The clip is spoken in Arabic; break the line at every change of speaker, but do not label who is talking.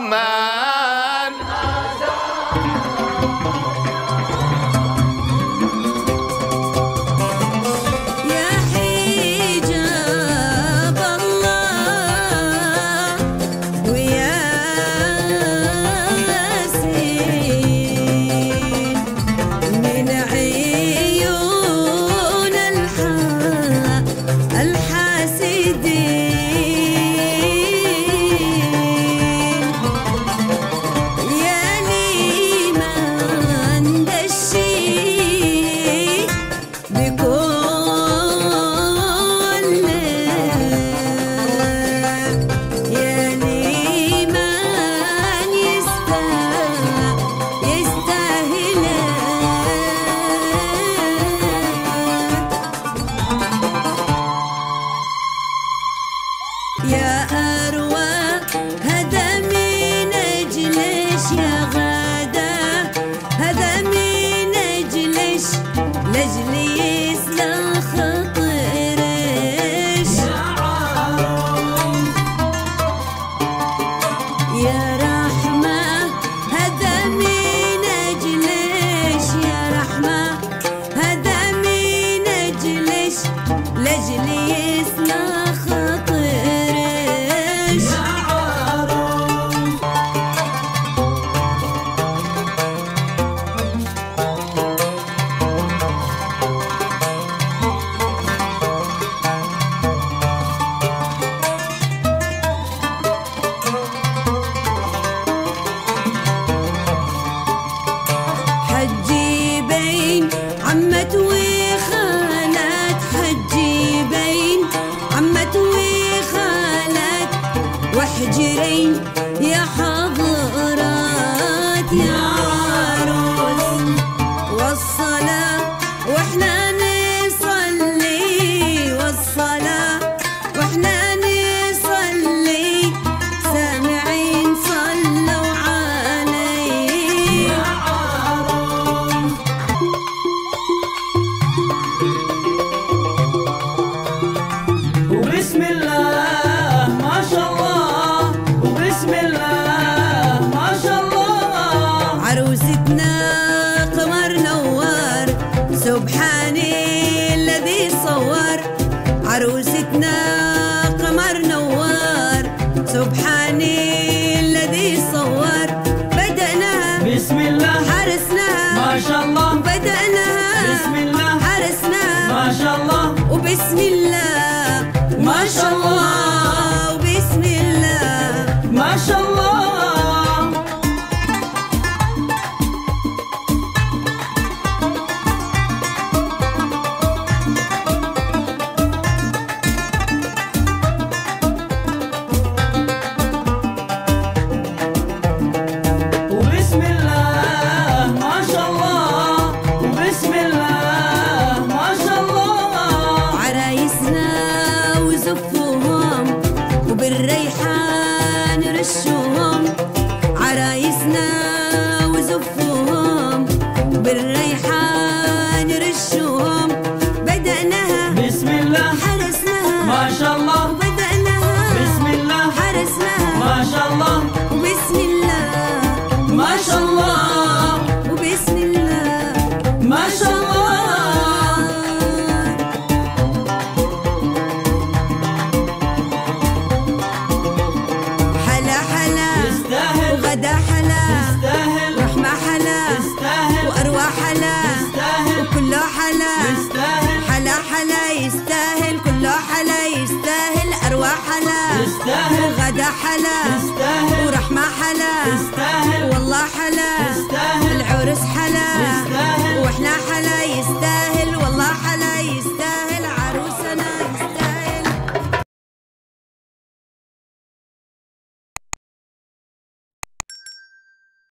الرمان.
يا حجاب الله ويا ياسين من عيون الحاسدين، يا لمن دشي بكل يا لمن يستاهل يا أروى هذا من أجلش يا غدا، هذا من أجلش لأجل يسلم خطرش يا رحمة، هذا من أجلش يا رحمة، هذا من أجلش لأجل يسلم خطرش حجي بين عمة وخالات، حجي بين عمة وخالات وحجرين يا حضرات يا عروس، والصلاة واحنا نصلي، والصلاة واحنا نصلي سامعين صلوا علي يا عروس.
وبسم الله ما شاء الله، وبسم الله ما شاء الله،
عروستنا قمر نور سبحان الذي صور، عروستنا قمر نور سبحان الذي صور، بدأناها
بسم الله
حرسناها
ما شاء الله،
بدأناها
بسم الله
حرسناها
ما شاء الله،
وبسم الله ما شاء الله، وبسم الله
ما شاء الله. وبسم الله ما شاء الله، وبسم الله ما شاء الله،
عرايسنا وزفوهم وبالريحان رشوهم، عرايسنا وزفوهم بالريحان رشوهم، بدأناها
بسم الله
حرسناها
ما شاء الله،
وبدأناها
بسم الله
حرسناها
ما شاء الله،
وبسم الله
ما شاء الله،
وبسم الله
ما شاء الله.
حلا حلا
يستاهل
وغدا حلا
يستاهل
رحمة حلا
يستاهل
وأروى حلا
يستاهل
وكله حلا
يستاهل
حلا حلا يستاهل كله حلا يستاهل أروى حلا
يستاهل
وغدا حلا
يستاهل
ورحمة حلا
يستاهل